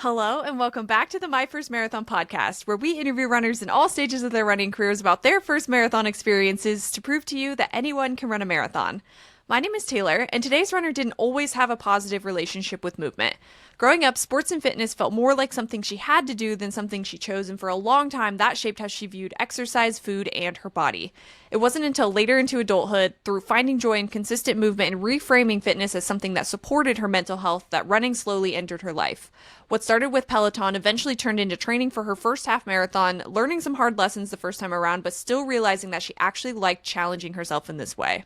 Hello, and welcome back to the My First Marathon podcast, where we interview runners in all stages of their running careers about their first marathon experiences to prove to you that anyone can run a marathon. My name is Taylor, and today's runner didn't always have a positive relationship with movement. Growing up, sports and fitness felt more like something she had to do than something she chose, and for a long time, that shaped how she viewed exercise, food, and her body. It wasn't until later into adulthood, through finding joy in consistent movement and reframing fitness as something that supported her mental health, that running slowly entered her life. What started with Peloton eventually turned into training for her first half marathon, learning some hard lessons the first time around, but still realizing that she actually liked challenging herself in this way.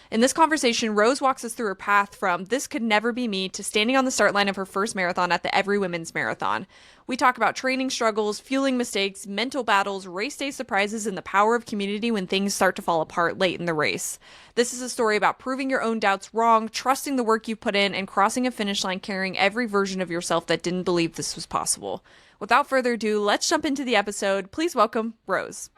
In this conversation, Rose walks us through her path from "this could never be me" to standing on the start line of her first marathon at the Every Women's Marathon. We talk about training struggles, fueling mistakes, mental battles, race day surprises, and the power of community when things start to fall apart late in the race. This is a story about proving your own doubts wrong, trusting the work you put in, and crossing a finish line carrying every version of yourself that didn't believe this was possible. Without further ado, let's jump into the episode. Please welcome Rose.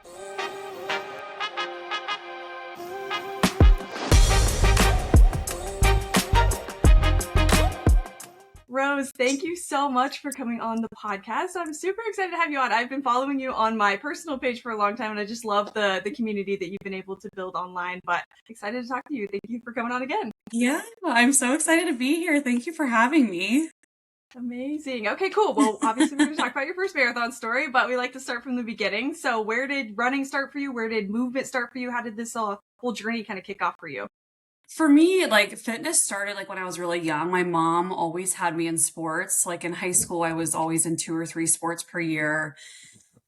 Rose, thank you so much for coming on the podcast. I'm super excited to have you on. I've been following you on my personal page for a long time, and I just love the community that you've been able to build online, but excited to talk to you. Thank you for coming on again. Yeah, I'm so excited to be here. Thank you for having me. Amazing. Okay, cool. Well, obviously we're going to talk about your first marathon story, but we like to start from the beginning. So where did running start for you? Where did movement start for you? How did this whole journey kind of kick off for you? For me, fitness started when I was really young. My mom always had me in sports. Like in high school, I was always in 2 or 3 sports per year.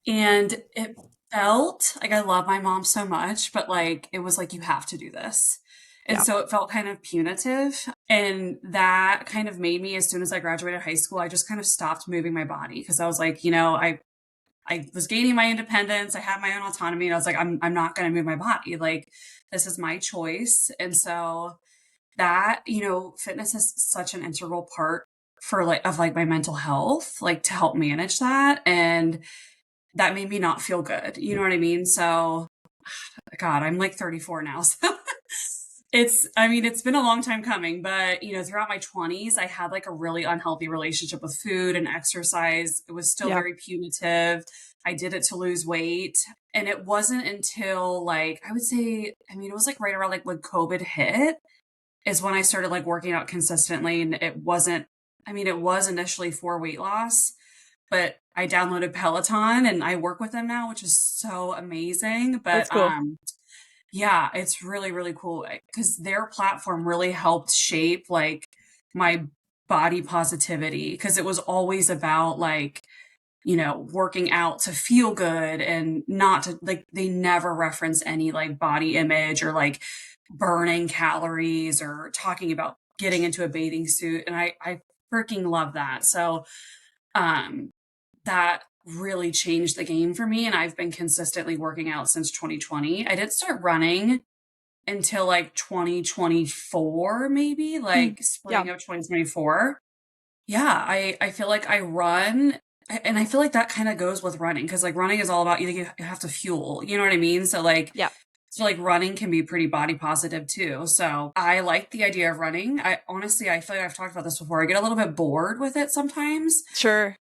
And it felt like I love my mom so much, but it was like, you have to do this. And Yeah. so it felt kind of punitive. And that kind of made me, as soon as I graduated high school, I just kind of stopped moving my body because I was like, I was gaining my independence. I had my own autonomy, and I was like, I'm not going to move my body. This is my choice. And so that, fitness is such an integral part of my mental health, to help manage that. And that made me not feel good. You know what I mean? So God, I'm 34 now. So it's been a long time coming, but throughout my 20s, I had a really unhealthy relationship with food and exercise. It was still very punitive. I did it to lose weight. And it wasn't until I would say, it was right around when COVID hit is when I started working out consistently. And it wasn't, it was initially for weight loss, but I downloaded Peloton and I work with them now, which is so amazing. But That's cool. yeah, it's really, really cool because their platform really helped shape my body positivity, because it was always about working out to feel good and not to they never reference any body image or burning calories or talking about getting into a bathing suit. And I freaking love that. So that really changed the game for me. And I've been consistently working out since 2020. I didn't start running until 2024, maybe spring of 2024. Yeah. I feel like I run, and I feel like that kind of goes with running. Cause running is all about, you have to fuel, you know what I mean? So So running can be pretty body positive too. So I like the idea of running. I feel like I've talked about this before. I get a little bit bored with it sometimes. Sure.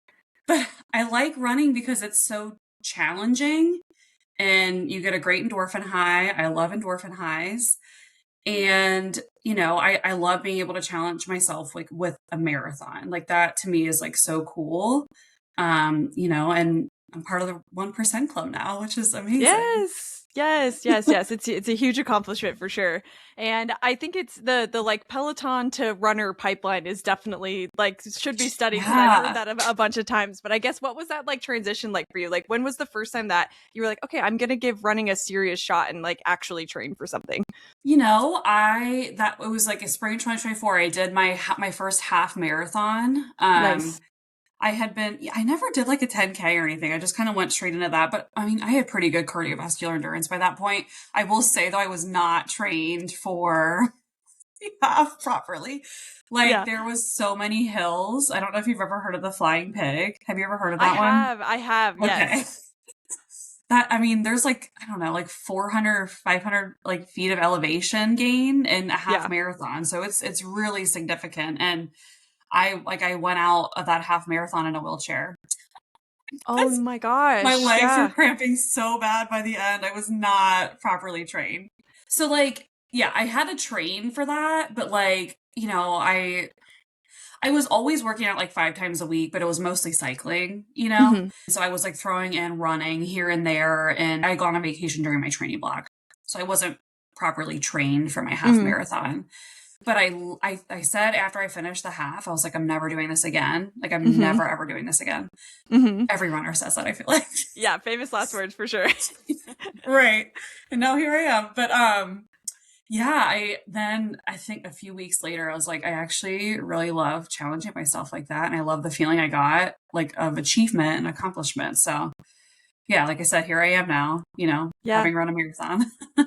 But I like running because it's so challenging and you get a great endorphin high. I love endorphin highs. And, I love being able to challenge myself with a marathon. That to me is so cool. And I'm part of the 1% club now, which is amazing. Yes. It's a huge accomplishment for sure. And I think it's the Peloton to runner pipeline is definitely should be studied, because I've heard that a bunch of times. But I guess, what was that transition for you? When was the first time that you were okay, I'm going to give running a serious shot and actually train for something? It was a spring 2024. I did my first half marathon. Nice. I never did a 10K or anything. I just kind of went straight into that. But I had pretty good cardiovascular endurance by that point. I will say, though, I was not trained for half properly. There was so many hills. I don't know if you've ever heard of the Flying Pig. Have you ever heard of that one? I have, yes. There's I don't know, 400 or 500 feet of elevation gain in a half marathon. So it's really significant. And I went out of that half marathon in a wheelchair. Oh my My gosh. legs were Yeah. cramping so bad by the end. I was not properly trained. So like, yeah, I had to train for that, but like, I was always working out like 5 times a week, but it was mostly cycling, you know? Hmm. So I was like throwing in running here and there, and I had gone on vacation during my training block. So I wasn't properly trained for my half Hmm. marathon. But I said after I finished the half, I was like, I'm never doing this again. Like, I'm Hmm. never, ever doing this again. Hmm. Every runner says that, I feel like. Yeah, famous last words for sure. Right. And now here I am. But yeah, I think a few weeks later I was like, I actually really love challenging myself like that. And I love the feeling I got like of achievement and accomplishment. So yeah, like I said, here I am now, Yeah. having run a marathon.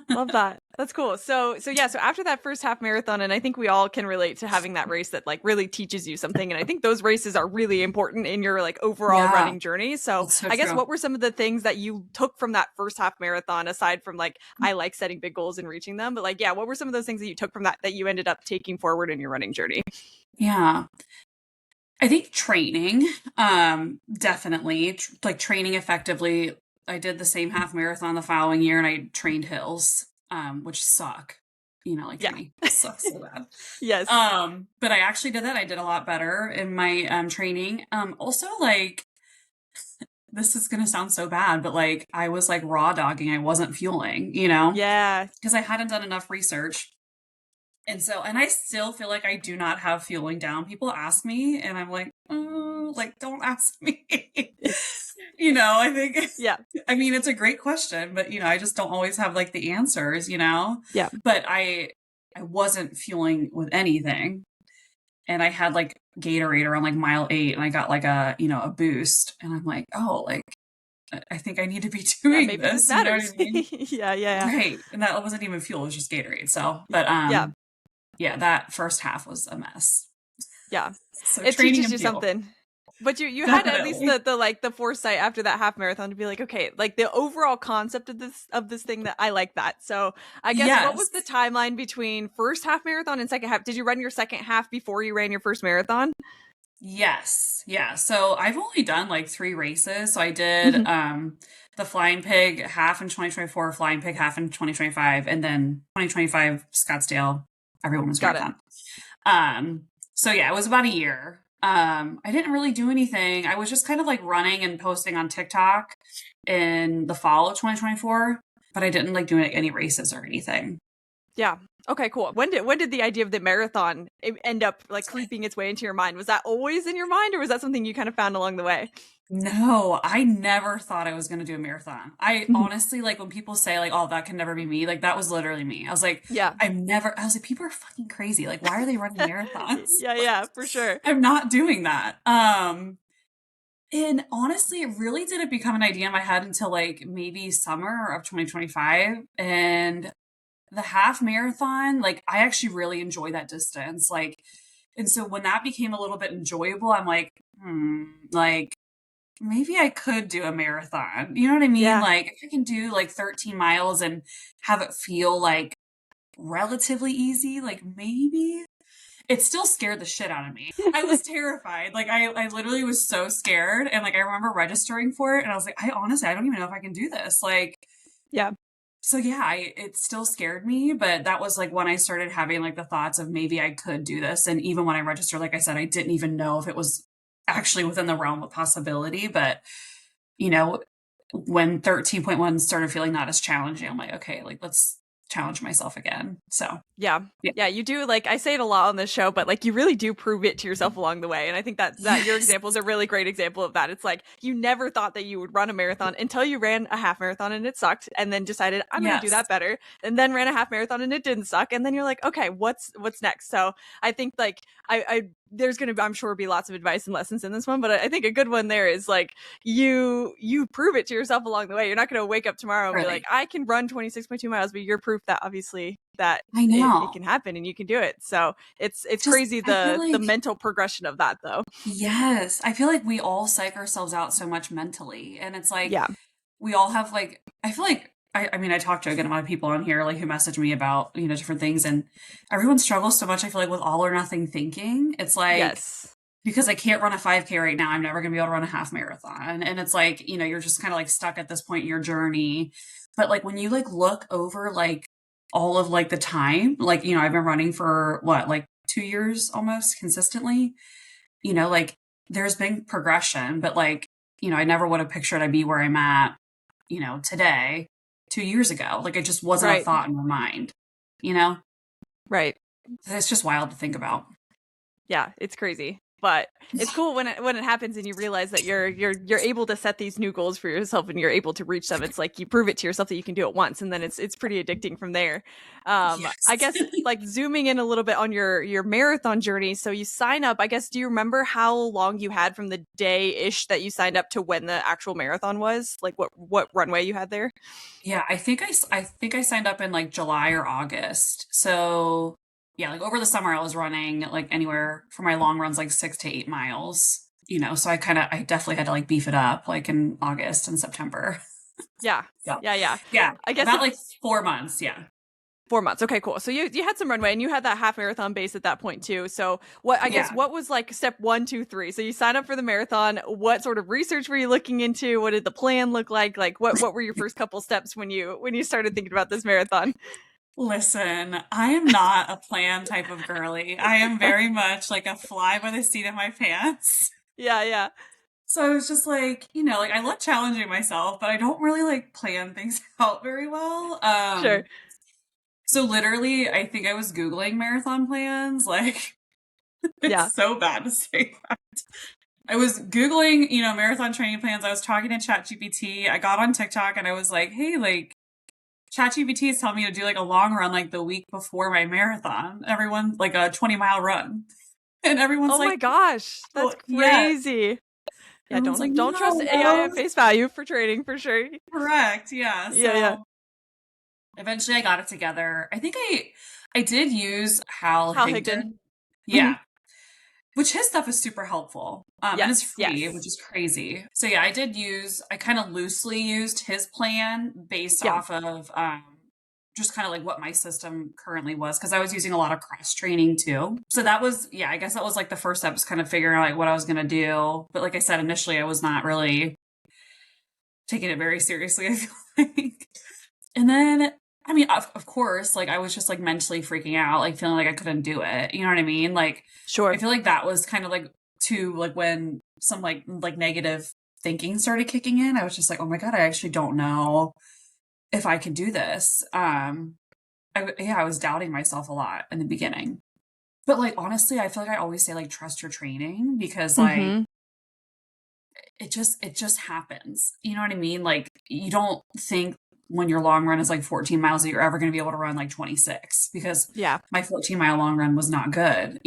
Love that. That's cool. So yeah, so after that first half marathon, and I think we all can relate to having that race that like really teaches you something. And I think those races are really important in your like overall Yeah, running journey. So that's so I guess true. what were some of the things that you took from that first half marathon aside from like I like setting big goals and reaching them, but like yeah, what were some of those things that you took from that you ended up taking forward in your running journey? Yeah. I think training, definitely like training effectively. I did the same half marathon the following year and I trained hills, which suck. Like Yeah. training hills suck so bad. Yes. But I actually did that. I did a lot better in my training. Also like this is gonna sound so bad, but like I was like raw dogging. I wasn't fueling, Yeah. because I hadn't done enough research. And I still feel like I do not have fueling down. People ask me, and I'm like, oh, like, don't ask me. I think, Yeah. I mean, it's a great question, but, I just don't always have like the answers. Yeah. But I wasn't fueling with anything. And I had like Gatorade around like mile 8, and I got like a boost. And I'm like, oh, like, I think I need to be Yeah, doing maybe this this. You know what I matters. mean? Yeah, yeah, Right. And that wasn't even fuel, it was just Gatorade. So, yeah. but, Yeah. yeah, that first half was a mess. Yeah. So It training teaches and you fuel. something. But you had at least Definitely. the like the foresight after that half marathon to be like, okay, like the overall concept of this thing that I like that. So I guess what Yes. was the timeline between first half marathon and second half? Did you run your second half before you ran your first marathon? Yes. Yeah. So I've only done like 3 races. So I did Hmm. the Flying Pig half in 2024, Flying Pig half in 2025, and then 2025 Scottsdale Every Woman's Got it. Marathon. Um, so yeah, it was about a year. I didn't really do anything. I was just kind of like running and posting on TikTok in the fall of 2024, but I didn't like doing any races or anything. Yeah. Okay, cool. When did the idea of the marathon end up like creeping its way into your mind? Was that always in your mind or was that something you kind of found along the way? No, I never thought I was going to do a marathon. I Mhm. honestly, like when people say like, oh, that can never be me, like that was literally me. I was like, Yeah. I was like, people are fucking crazy. Like, why are they running marathons? Yeah, yeah, for sure. I'm not doing that. And honestly, it really didn't become an idea in my head until like maybe summer of 2025. And the half marathon, like I actually really enjoy that distance. Like, and so when that became a little bit enjoyable, I'm like, like maybe I could do a marathon. You know what I mean? Yeah. Like if I can do like 13 miles and have it feel like relatively easy, like maybe it still scared the shit out of me. I was terrified. Like I literally was so scared. And like I remember registering for it and I was like, I don't even know if I can do this. Like, Yeah. so yeah, it still scared me, but that was like when I started having like the thoughts of maybe I could do this. And even when I registered, like I said, I didn't even know if it was actually within the realm of possibility. But you know, when 13.1 started feeling not as challenging, I'm like, okay, like let's challenge myself again. So Yeah. yeah. Yeah, you do like I say it a lot on this show, but like you really do prove it to yourself along the way. And I think that your Yes. example is a really great example of that. It's like you never thought that you would run a marathon until you ran a half marathon and it sucked and then decided I'm going to do Yes. that better and then ran a half marathon and it didn't suck and then you're like, "Okay, what's next?" So, I think like I there's going to I'm sure be lots of advice and lessons in this one, but I think a good one there is like you prove it to yourself along the way. You're not going to wake up tomorrow and be like, Really. "I can run 26.2 miles," but you're proof that obviously that I it know. can happen and you can do it. So it's Just crazy I feel the like mental progression of that though. yes, I feel like we all psych ourselves out so much mentally. And it's like Yeah. we all have like I feel like I mean, I talked to a good amount of people on here, like who message me about, different things, and everyone struggles so much. I feel like with all or nothing thinking, it's like, Yes. because I can't run a 5K right now, I'm never going to be able to run a half marathon. And it's like, you're just kind of like stuck at this point in your journey. But like when you like look over like all of like the time, like, I've been running for what, like 2 years almost consistently, like there's been progression, but like, I never would have pictured I'd be where I'm at, today, 2 years ago. Like it just wasn't a Right. thought in my mind, you know? Right. It's just wild to think about. Yeah, it's crazy. But it's cool when it happens and you realize that you're able to set these new goals for yourself and you're able to reach them. It's like you prove it to yourself that you can do it once, and then it's pretty addicting from there. I Yes. guess like zooming in a little bit on your marathon journey. So you sign up. I guess, do you remember how long you had from the day ish that you signed up to when the actual marathon was? Like what runway you had there? Yeah, I think I signed up in like July or August. So yeah, like over the summer I was running like anywhere for my long runs like 6 to 8 miles. So I definitely had to like beef it up like in August and September. Yeah, Yeah. yeah. Yeah. I guess About it like 4 months. Yeah. 4 months. Okay, cool. So you had some runway and you had that half marathon base at that point too. So Yeah. what was like step one, two, three? So you signed up for the marathon. What sort of research were you looking into? What did the plan look like? Like what were your first couple steps when you started thinking about this marathon? Listen, I am not a plan type of girly. I am very much like a fly by the seat of my pants. Yeah, yeah. So I was just like, like I love challenging myself, but I don't really like plan things out very well. Sure. So literally, I think I was Googling marathon plans. Like, Yeah. it's so bad to say that. I was Googling, marathon training plans. I was talking to ChatGPT. I got on TikTok and I was like, hey, like, ChatGPT is telling me to do like a long run like the week before my marathon. Everyone, like a 20-mile run. And everyone's Oh my like, gosh. That's oh, yeah. crazy. Yeah, Everyone's like, don't trust no, AI no. at face value for training for sure. Correct. Yeah. Yeah, yeah. So eventually I got it together. I think I did use Hal Hal Higdon. Higdon. Mhm. Yeah. Which his stuff is super helpful. And it's Yes, free, yes. which is crazy. So yeah, I kind of loosely used his plan based Yeah. off of just kind of like what my system currently was, because I was using a lot of cross training too. So that was, yeah, I guess that was like the first step, was kind of figuring out like what I was gonna do. But like I said, initially I was not really taking it very seriously, I feel like. And then I mean, of course, like I was just like mentally freaking out, like feeling like I couldn't do it. You know what I mean? Like I Sure. feel like that was kind of like too like when some like negative thinking started kicking in. I was just like, oh my God, I actually don't know if I could do this. Yeah, I was doubting myself a lot in the beginning. But like honestly, I feel like I always say like trust your training, because like Mhm. it just happens. You know what I mean? Like you don't think when your long run is like 14 miles that you're ever going to be able to run like 26, because Yeah. my 14-mile long run was not good.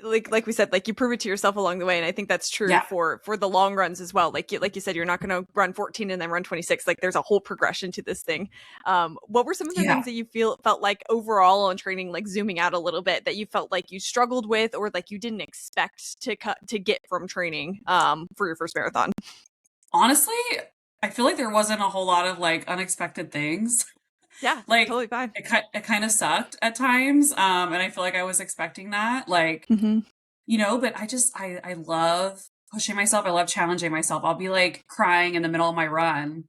Like we said, like you prove it to yourself along the way, and I think that's true Yeah. for the long runs as well. Like you said, you're not going to run 14 and then run 26. Like there's a whole progression to this thing. What were some of the Yeah. things that you felt like overall on training, like zooming out a little bit, that you felt like you struggled with, or like you didn't expect to get from training for your first marathon? Honestly, I feel like there wasn't a whole lot of like unexpected things. Yeah, Like totally fine. it kind of sucked at times. And I feel like I was expecting that. Like, Hmm. but I love pushing myself. I love challenging myself. I'll be like crying in the middle of my run,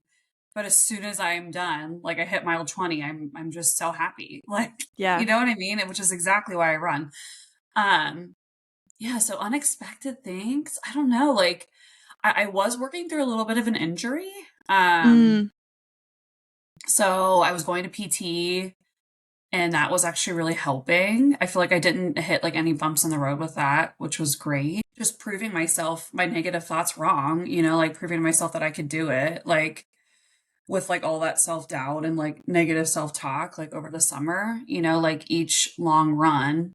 but as soon as I'm done, like I hit mile 20, I'm just so happy. Like, you Yeah. know what I mean? Which is exactly why I run. Um, yeah, so unexpected things. I don't know. Like I was working through a little bit of an injury. Um, Mm, so I was going to PT, and that was actually really helping. I feel like I didn't hit like any bumps in the road with that, which was great. Just proving myself, my negative thoughts wrong, like proving to myself that I could do it. Like with like all that self-doubt and like negative self-talk, like over the summer, like each long run,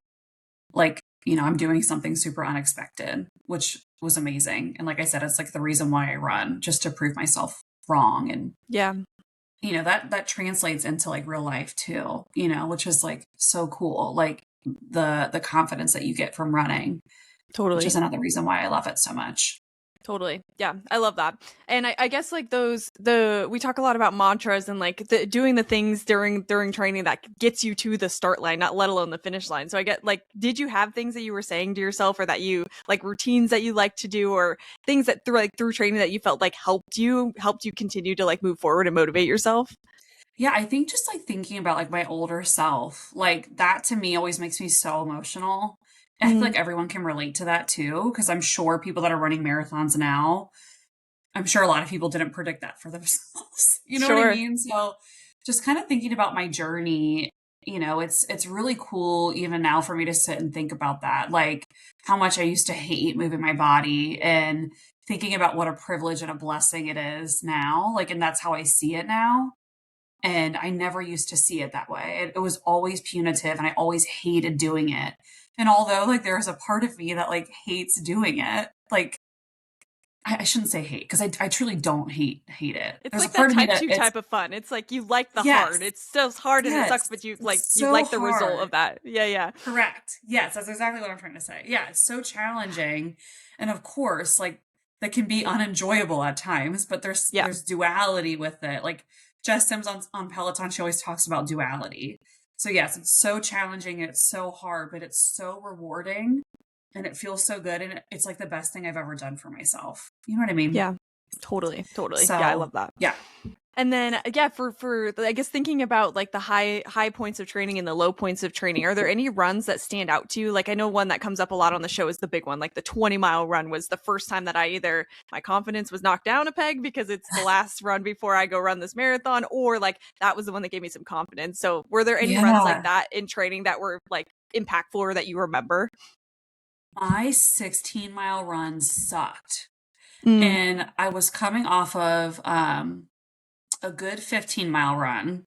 like, I'm doing something super unexpected, which was amazing. And like I said, it's like the reason why I run, just to prove myself wrong. And yeah, that translates into like real life too, which is like so cool. Like the confidence that you get from running, which is totally. another reason why I love it so much. Totally. Yeah. I love that. And I guess like we talk a lot about mantras and like doing the things during training that gets you to the start line, not let alone the finish line. So I get like, did you have things that you were saying to yourself or that you like routines that you like to do or things that through training that you felt like helped you continue to like move forward and motivate yourself? Yeah, I think just like thinking about like my older self, like that to me always makes me so emotional. And I feel Mm, like everyone can relate to that too, because I'm sure people that are running marathons now, I'm sure a lot of people didn't predict that for themselves. You know what I sure. mean? So just kind of thinking about my journey, it's really cool even now for me to sit and think about that. Like how much I used to hate moving my body and thinking about what a privilege and a blessing it is now. Like, and that's how I see it now. And I never used to see it that way. It was always punitive and I always hated doing it. And although like there's a part of me that like hates doing it, like I shouldn't say hate because I truly don't hate it. It's There's a like that part of me type that 2 it's type of fun. It's like you like the hard. yes, It's still hard and it yes, sucks, but it's you so like the result of hard. that. Yeah, yeah. Correct. Yes, that's exactly what I'm trying to say. Yeah, it's so challenging. And of course, like that can be unenjoyable at times, but there's Yeah. there's duality with it. Like Jess Sims on Peloton, she always talks about duality. So yes, it's so challenging and it's so hard, but it's so rewarding and it feels so good and it's like the best thing I've ever done for myself. You know what I mean? Yeah. Totally. Totally. Yeah, I So love that. yeah. And then yeah, for I guess thinking about like the high points of training and the low points of training, are there any runs that stand out to you? Like I know one that comes up a lot on the show is the big one. Like the 20-mile run was the first time that I either my confidence was knocked down a peg because it's the last run before I go run this marathon, or like that was the one that gave me some confidence. So were there any runs like Yeah. that in training that were like impactful or that you remember? My 16-mile run sucked. Mm, And I was coming off of a good 15-mile run.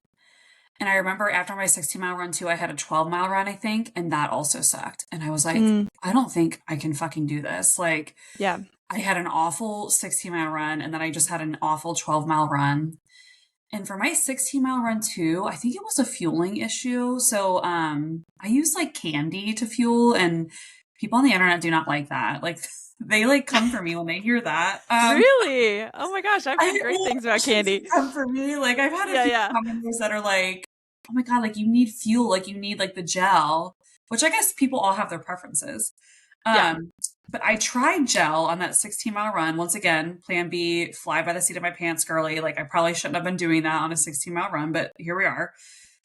And I remember after my 16-mile run too, I had a 12-mile run, I think, and that also sucked. And I was like, mm, I don't think I can fucking do this. Like, yeah. I had an awful 16-mile run, and then I just had an awful 12-mile run. And for my 16-mile run too, I think it was a fueling issue. So I use like candy to fuel, and people on the internet do not like that. Like, they like come for me when they hear that. Really? Oh my gosh, I've heard great Well, things I about shouldn't say candy. come for me. Like I've had a Yeah, few yeah. commenters that are like, "Oh my God, like you need fuel, like you need like the gel," which I guess people all have their preferences. Yeah. Um, but I tried gel on that 16-mile run. Once again, plan B, fly by the seat of my pants, girly. Like I probably shouldn't have been doing that on a 16-mile run, but here we are.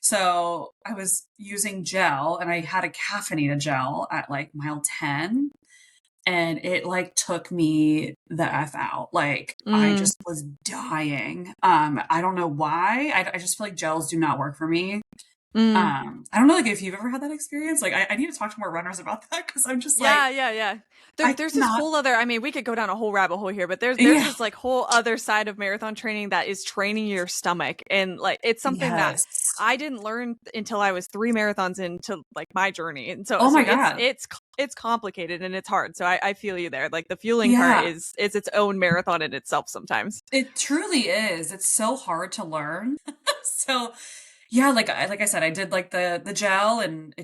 So I was using gel and I had a caffeinated gel at like mile 10 and it like took me the F out. Like I Mm, just was dying. I don't know why. I just feel like gels do not work for me. mm. I don't know like if you've ever had that experience. Like I need to talk to more runners about that because I'm just like Yeah, yeah, yeah. I There's this cannot. whole other, I mean, we could go down a whole rabbit hole here, but there's Yeah. this like whole other side of marathon training that is training your stomach. And like it's something that Yes. I didn't learn until I was 3 marathons into like my journey. And so Oh so my God. it's complicated and it's hard. So I feel you there. Like the fueling part Yeah. is its own marathon in itself sometimes. It truly is. It's so hard to learn. So yeah, like I said, I did like the gel and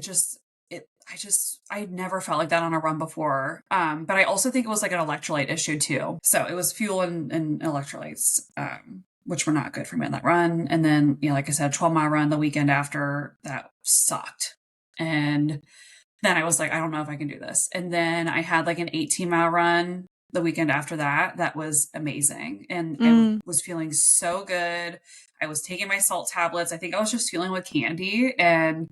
I never felt like that on a run before. But I also think it was like an electrolyte issue too. So it was fuel and electrolytes, which were not good for me on that run. And then, like I said, 12-mile run the weekend after that sucked. And then I was like, I don't know if I can do this. And then I had like an 18-mile run the weekend after that. That was amazing. And I Mm, was feeling so good. I was taking my salt tablets. I think I was just feeling with candy and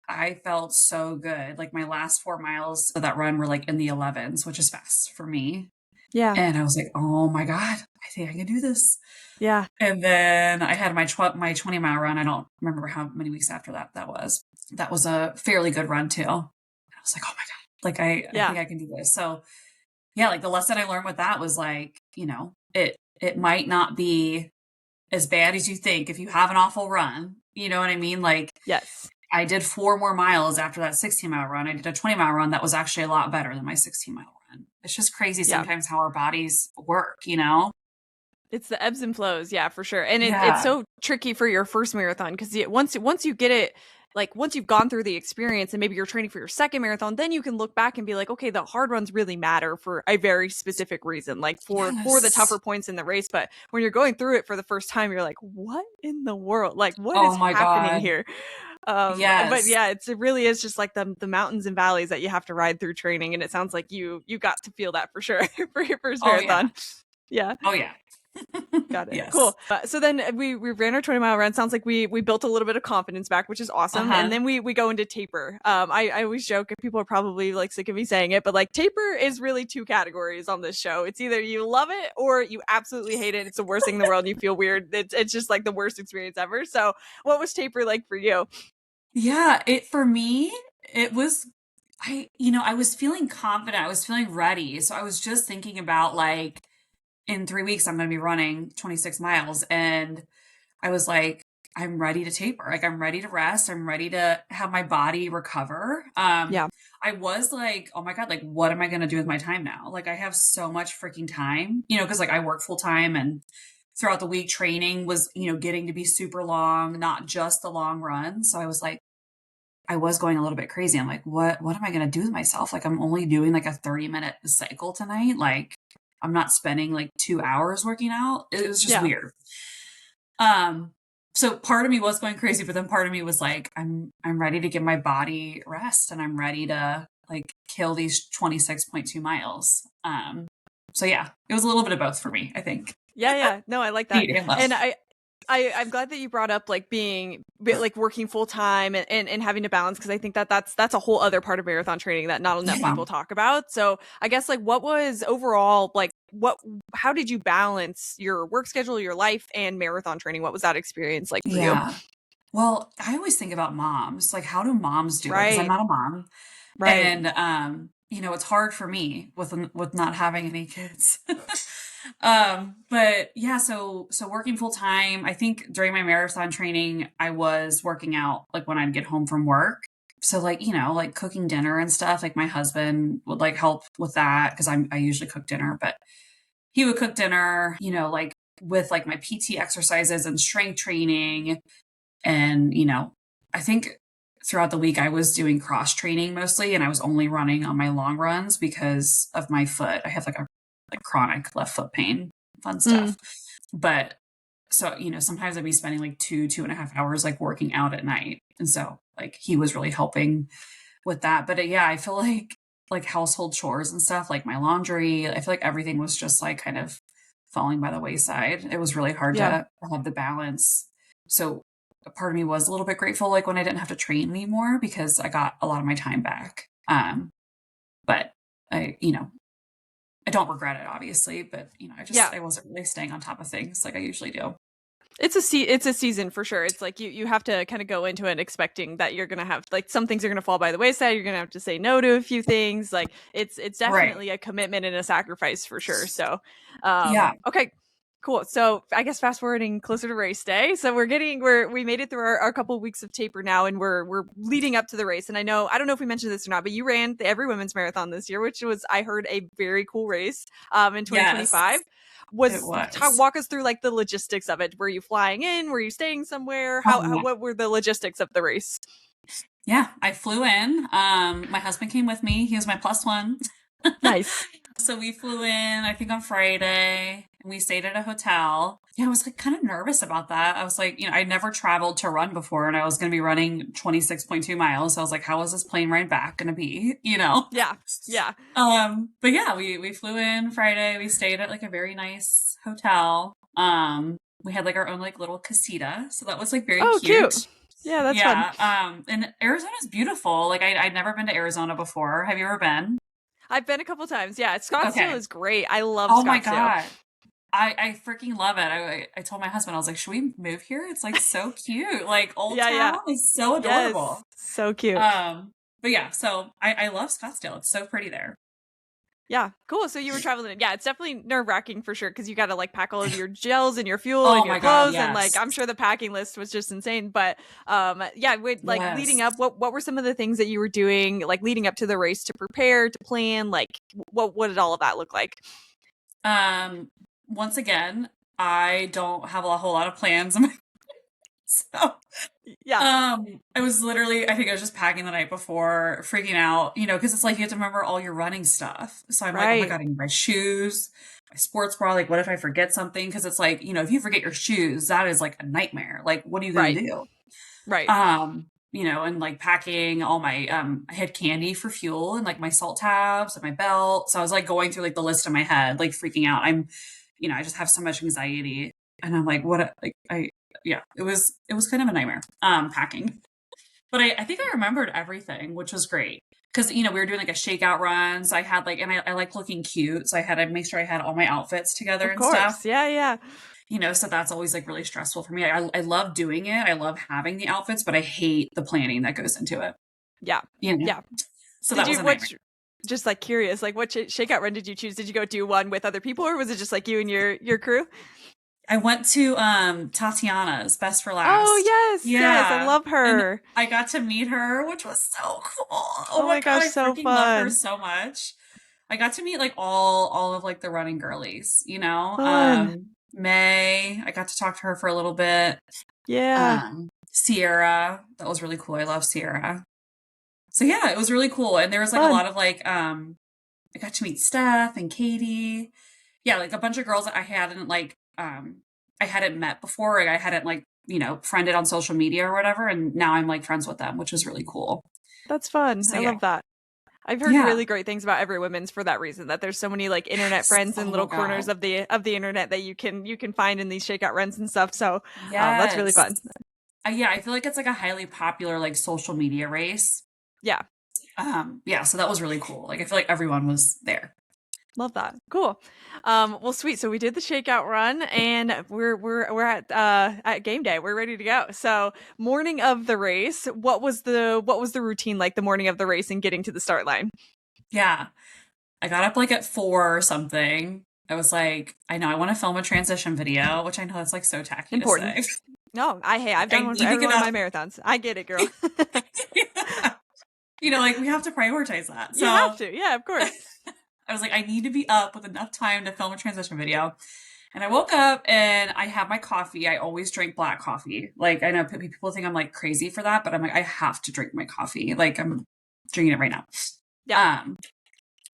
I felt so good. Like my last 4 miles of that run were like in the 11s, which is fast for me. yeah. And I was like, oh my God, I think I can do this. Yeah. And then I had my 20-mile run. I don't remember how many weeks after that was. That was a fairly good run too. I was like, oh my God, like I Yeah. think I can do this. So yeah, like the lesson I learned with that was like, it might not be as bad as you think if you have an awful run. You know what I mean? Like Yes. I did 4 more miles after that 16-mile run. I did a 20-mile run that was actually a lot better than my 16-mile run. It's just crazy Yeah. sometimes how our bodies work. It's the ebbs and flows, yeah, for sure. And it's Yeah. so tricky for your first marathon because once you get it like once you've gone through the experience and maybe you're training for your second marathon, then you can look back and be like, okay, the hard runs really matter for a very specific reason, like for the tougher Yes. points in the race. But when you're going through it for the first time, you're like, what in the world? Like, what Oh is my happening God. here? But Yes. yeah, it really is just like the mountains and valleys that you have to ride through training. And it sounds like you got to feel that for sure for your first Oh yeah. marathon. Yeah. Oh yeah. Got it. Yes. Cool. So then we ran our 20-mile run. Sounds like we built a little bit of confidence back, which is awesome. And Uh-huh. then we go into taper. I always joke, and people are probably like sick of me saying it, but like taper is really two categories on this show. It's either you love it or you absolutely hate it. It's the worst thing in the world. And you feel weird. It's just like the worst experience ever. So what was taper like for you? Yeah, for me, it was I was feeling confident. I was feeling ready. So I was just thinking about like in 3 weeks I'm going to be running 26 miles, and I was like, I'm ready to taper. Like I'm ready to rest. I'm ready to have my body recover. Yeah. I was like, oh my God, like what am I going to do with my time now? Like I have so much freaking time, because like I work full time, and throughout the week training was, getting to be super long, not just the long run. So I was like, I was going a little bit crazy. I'm like, what am I going to do with myself? Like I'm only doing like a 30-minute cycle tonight. Like I'm not spending like 2 hours working out. It was just Yeah. weird. So part of me was going crazy, but then part of me was like, I'm ready to give my body rest, and I'm ready to like kill these 26.2 miles. So yeah, it was a little bit of both for me, I think. Yeah. No, I like that. Hate and love. And I'm glad that you brought up like being like working full time and having to balance, because I think that's a whole other part of marathon training that not enough Yeah. people talk about. So I guess like what was overall like how did you balance your work schedule, your life, and marathon training? What was that experience like for you? Yeah. Well, I always think about moms. Like, how do moms do it? Because I'm Right. not a mom, Right. and it's hard for me with not having any kids. But yeah, so working full time. I think during my marathon training, I was working out like when I'd get home from work. So like like cooking dinner and stuff. Like my husband would like help with that because I usually cook dinner, but he would cook dinner. Like with like my PT exercises and strength training. And, I think throughout the week I was doing cross training mostly, and I was only running on my long runs because of my foot. I have like a chronic left foot pain, fun Mm. stuff. But so, sometimes I'd be spending like 2.5 hours like working out at night. And so like he was really helping with that. But yeah, I feel like household chores and stuff, like my laundry, I feel like everything was just like kind of falling by the wayside. It was really hard Yeah. to have the balance. So a part of me was a little bit grateful, like when I didn't have to train anymore, because I got a lot of my time back. But I don't regret it, obviously, but Yeah. I wasn't really staying on top of things like I usually do. It's a season for sure. It's like you have to kind of go into it expecting that you're gonna have like some things are gonna fall by the wayside. You're gonna have to say no to a few things. Like it's Right. definitely a commitment and a sacrifice for sure. So, Yeah. okay, cool. So I guess fast forwarding closer to race day. So we made it through our couple of weeks of taper now, and we're leading up to the race. And I don't know if we mentioned this or not, but you ran the Every Women's Marathon this year, which was I heard a very cool race in Yes, 2025. it Was was. walk us through like the logistics of it. Were you flying in? Were you staying somewhere? How Yeah. what were the logistics of the race? Yeah, I flew in. My husband came with me. He was my plus one. Nice. So we flew in, I think on Friday, and we stayed at a hotel. Yeah, I was like kind of nervous about that. I was like, I never traveled to run before, and I was going to be running 26.2 miles. So I was like, how is this plane ride back going to be? Yeah. Yeah. But yeah, we flew in Friday. We stayed at like a very nice hotel. We had like our own like little casita. So that was like very Oh, cute. cute. Yeah, that's fun. Yeah. And Arizona's beautiful. Like I'd never been to Arizona before. Have you ever been? I've been a couple times. Yeah, Scottsdale Okay. is great. I love Oh my Scottsdale. God. I freaking love it. I told my husband, I was like, should we move here? It's like so cute. Like Old Yeah. Town is so Yes. adorable. So cute. But yeah, so I love Scottsdale. It's so pretty there. Yeah, cool. So you were traveling in. Yeah, it's definitely nerve-wracking for sure, because you got to like pack all of your gels and your fuel and Oh your my God, clothes, and like yes. I'm sure the packing list was just insane. But yeah, like leading Yes. up, what were some of the things that you were doing like leading up to the race to prepare, to plan? Like what did all of that look like? Once again, I don't have a whole lot of plans. So, Yeah. I was literally, I think I was just packing the night before, freaking out, because it's like you have to remember all your running stuff. So I'm like, oh my Right. God, I need my shoes, my sports bra. Like, what if I forget something? Because it's like, if you forget your shoes, that is like a nightmare. Like, what are you going to Right. do? Right. And like packing all my, I had candy for fuel and like my salt tabs and my belt. So I was like going through like the list in my head, like freaking out. I just have so much anxiety and I'm like, yeah, it was kind of a nightmare, packing. But I think I remembered everything, which was great. Cause we were doing like a shakeout run. So I had like, and I like looking cute. So I had to make sure I had all my outfits together Of and stuff. course. Yeah. Yeah. So that's always like really stressful for me. I love doing it. I love having the outfits, but I hate the planning that goes into it. Yeah. You know, Yeah. so Did that was you, a nightmare. just like curious, like what shakeout run did you choose? Did you go do one with other people or was it just like you and your crew? I went to Tatiana's Best for Oh, Last. yes. Yes. I Yeah. love And her. I got to meet her, which was so cool. Oh Oh my my God, gosh. I So freaking love her fun. so much. I got to meet like all of like the running girlies, Fun. May, I got to talk to her for a little bit. Yeah. Sierra, that was really cool. I love Sierra. So yeah, it was really cool. And there was like a Fun. lot of like I got to meet Steph and Katie. Yeah, like a bunch of girls that I hadn't met before. Like I hadn't like, friended on social media or whatever. And now I'm like friends with them, which is really cool. That's fun. So I yeah. love that. I've heard Yeah. really great things about Every Women's for that reason, that there's so many like internet Yes. friends in Oh little corners God. of the internet that you can find in these shakeout runs and stuff. So that's really Yes. fun. Yeah, I feel like it's like a highly popular like social media race. Yeah. Yeah, so that was really cool. Like I feel like everyone was there. Love that. Cool. Well, sweet. So we did the shakeout run, and we're at game day. We're ready to go. So morning of the race, what was the routine like the morning of the race and getting to the start line? Yeah. I got up like at 4 or something. I was like, I know I want to film a transition video, which I know that's like so tacky to Important. say. No, I've I done one for need to every get one of my up. marathons. I get it, girl. Like we have to prioritize that. You have So to. Yeah, of course. I was like, I need to be up with enough time to film a transition video. And I woke up and I had my coffee. I always drink black coffee. Like I know people think I'm like crazy for that, but I'm like, I have to drink my coffee. Like I'm drinking it right now. Yeah.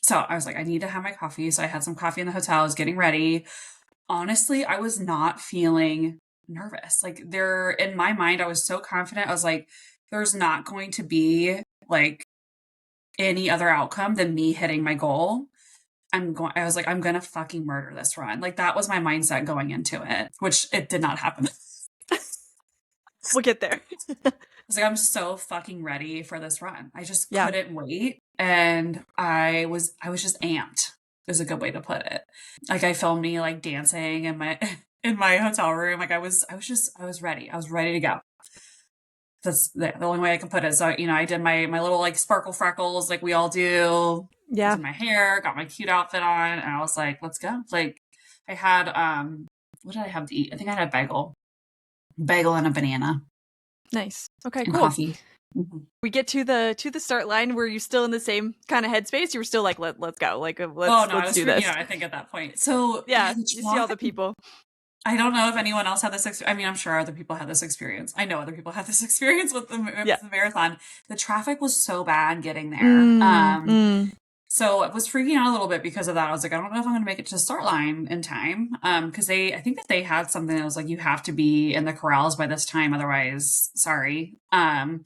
So I was like, I need to have my coffee. So I had some coffee in the hotel. I was getting ready. Honestly, I was not feeling nervous. Like in my mind, I was so confident. I was like, there's not going to be like any other outcome than me hitting my goal. I was like, I'm going to fucking murder this run. Like that was my mindset going into it, which it did not happen. We'll get there. I was like, I'm so fucking ready for this run. I just Yeah. couldn't wait. And I was just amped is a good way to put it. Like I filmed me like dancing in my in my hotel room. Like I was ready. I was ready to go. That's the only way I can put it. So, I did my little like sparkle freckles like we all do. Yeah. Did my hair, got my cute outfit on, and I was like, let's go. Like I had what did I have to eat? I think I had a bagel and a banana Nice. Okay, and cool. coffee. Mhm. We get to the start line. Were you still in the same kind of headspace? You were still like, let's go. Like Oh no, I let's was do freaking this. out, I think at that point. So Yeah. the You see all the traffic, people. I don't know if anyone else had this. I mean, I'm sure other people had this experience. I know other people had this experience with Yeah. the marathon. The traffic was so bad getting there. Mm. So I was freaking out a little bit because of that. I was like, I don't know if I'm going to make it to the start line in time. Because I think that they had something that was like, you have to be in the corrals by this time, otherwise, sorry. I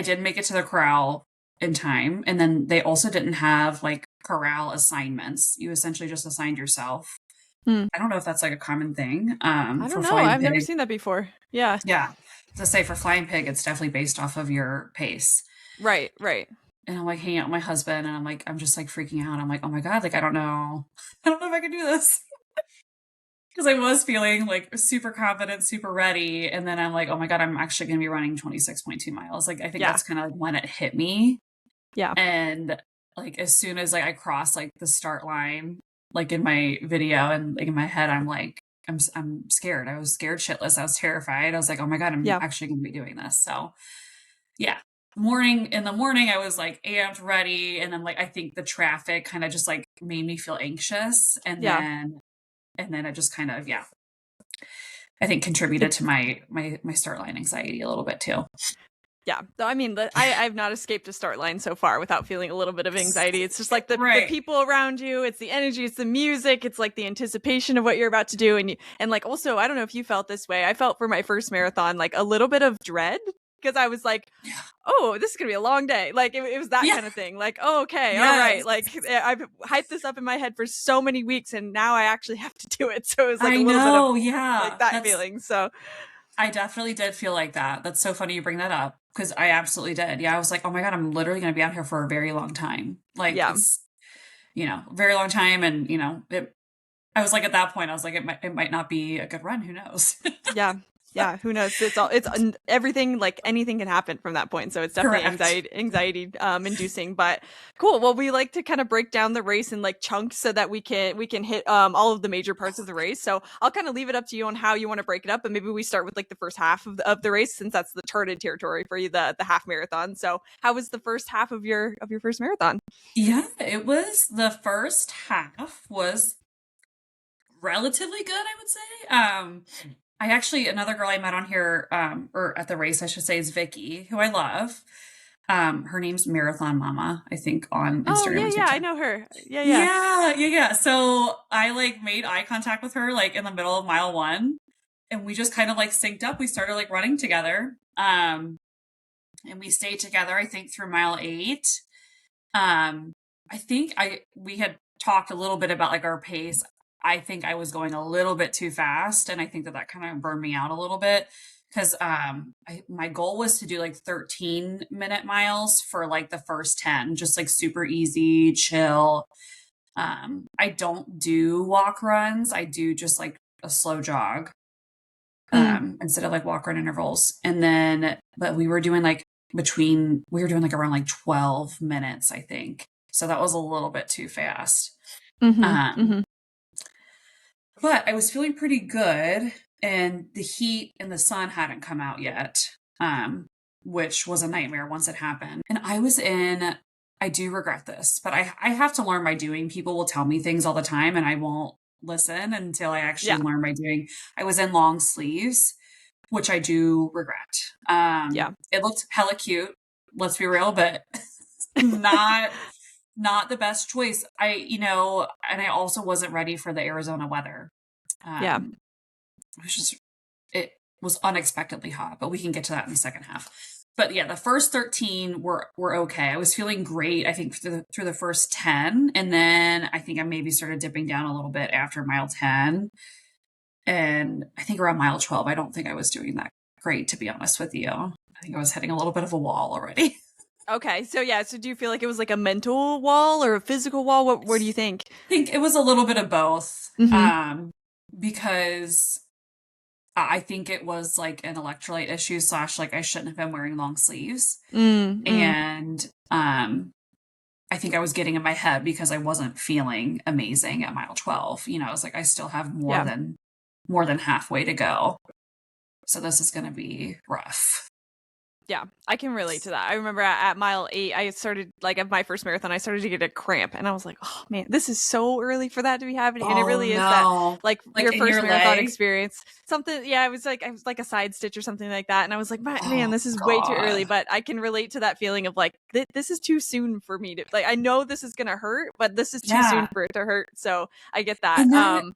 did make it to the corral in time, and then they also didn't have like corral assignments. You essentially just assigned yourself. Hmm. I don't know if that's like a common thing I for don't know. flying I've never pig. seen that before. Yeah. Yeah. To say for flying pig, it's definitely based off of your pace. Right. Right. And I'm like hanging out with my husband and I'm just like freaking out. I'm like, oh my God, like I don't know. I don't know if I can do this. Because I was feeling like super confident, super ready. And then I'm like, oh my God, I'm actually gonna be running 26.2 miles. Like I think Yeah. that's kind of like when it hit me. Yeah. And like as soon as like I crossed like the start line, like in my video and like in my head, I'm like, I'm scared. I was scared shitless. I was terrified. I was like, oh my God, I'm Yeah. actually gonna be doing this. So yeah. In the morning I was like amped, ready, and then like I think the traffic kind of just like made me feel anxious, and Yeah. then it just kind of, yeah. I think contributed It's to my start line anxiety a little bit too. Yeah. I mean, I've not escaped a start line so far without feeling a little bit of anxiety. It's just like the Right. people around you, it's the energy, it's the music, it's like the anticipation of what you're about to do. And like, also, I don't know if you felt this way. I felt for my first marathon, like a little bit of dread because I was like, Yeah. oh, this is going to be a long day. Like it was that Yeah. kind of thing. Like, oh, okay. All right. Yes. Like I've hyped this up in my head for so many weeks and now I actually have to do it. So it was like a I little bit of know. like Yeah. that feeling. So I definitely did feel like that. That's so funny you bring that up because I absolutely did. Yeah. I was like, oh my God, I'm literally going to be out here for a very long time. Like yeah. it's, very long time. And, I was like, at that point, I was like, it might not be a good run. Who knows? Yeah. Yeah, who knows? It's everything, like anything can happen from that point. So it's definitely Correct. anxiety inducing, but cool. Well, we like to kind of break down the race in like chunks so that we can hit all of the major parts of the race. So I'll kind of leave it up to you on how you want to break it up, and maybe we start with like the first half of the race since that's the charted territory for you, the half marathon. So how was the first half of your first marathon? Yeah, it was the first half was relatively good, I would say. I actually another girl I met on here, or at the race, I should say, is Vicky, who I love. Her name's Marathon Mama, I think, on Oh Instagram yeah, and yeah, I TikTok. know her. Yeah, yeah. Yeah, yeah, yeah. So I like made eye contact with her like in the middle of mile one, and we just kind of like synced up. We started like running together. And we stayed together, I think, through mile eight. Um, I think we had talked a little bit about like our pace. I think I was going a little bit too fast, and I think that kind of burned me out a little bit because my goal was to do like 13-minute miles for like the first 10, just like super easy, chill. I don't do walk runs. I do just like a slow jog Mm, instead of like walk run intervals. And then, but we were doing like around like 12 minutes, I think. So that was a little bit too fast. mhm. Um, Mhm. but I was feeling pretty good and the heat and the sun hadn't come out yet. Which was a nightmare once it happened. And I do regret this, but I have to learn by doing. People will tell me things all the time and I won't listen until I actually Yeah. learn by doing. I was in long sleeves, which I do regret. Yeah. It looked hella cute, let's be real, but not not the best choice. And I also wasn't ready for the Arizona weather. Yeah. Um, it was unexpectedly hot, but we can get to that in the second half. But yeah, the first 13 were okay. I was feeling great, I think, through the first 10. And then I think I maybe started dipping down a little bit after mile 10. And I think around mile 12, I don't think I was doing that great, to be honest with you. I think I was hitting a little bit of a wall already. Okay. So yeah, so do you feel like it was like a mental wall or a physical wall? What do you think? I think it was a little bit of both. Mhm. Because I think it was like an electrolyte issue slash like I shouldn't have been wearing long sleeves. Mm, mm. And I think I was getting in my head because I wasn't feeling amazing at mile 12. I was like, I still have Yeah. more than halfway to go. So this is gonna be rough. Yeah, I can relate to that. I remember at mile 8, I started like at my first marathon, I started to get a cramp, and I was like, "Oh man, this is so early for that to be happening." And it Oh really is that no. like Like your in first your marathon leg? experience. Something, yeah, it was like a side stitch or something like that, and I was like, Man, Oh this is way too early." God. But I can relate to that feeling of like this is too soon for me to like. I know this is gonna hurt, but this is too soon Yeah. for it to hurt. So I get that. And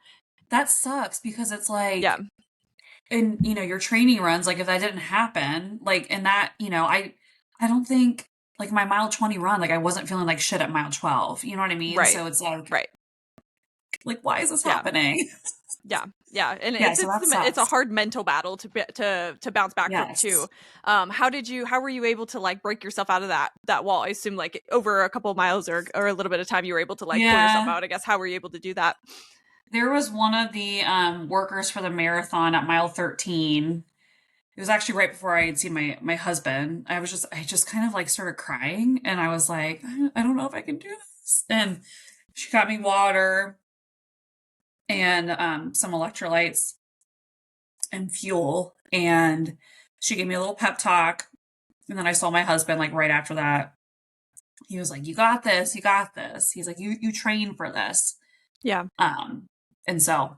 that sucks because it's Yeah, like and your training runs, like if that didn't happen, like and that, I don't think like my mile 20 run, like I wasn't feeling like shit at mile 12. You know what I mean? right, So it's right. like why is this Yeah. happening? Yeah, yeah, and Yeah, it's so it's that the, it's a sucks. hard mental battle to bounce back from too. Yes. How were you able to like break yourself out of that wall? I assume like over a couple of miles or a little bit of time you were able to like pull yourself Yeah. out. I guess how were you able to do that? There was one of the workers for the marathon at mile 13. It was actually right before I had seen my husband. I just kind of like started crying and I was like, I don't know if I can do this. And she got me water and some electrolytes and fuel. And she gave me a little pep talk. And then I saw my husband like right after that. He was like, "You got this, you got this." He's like, You train for this." Yeah, And so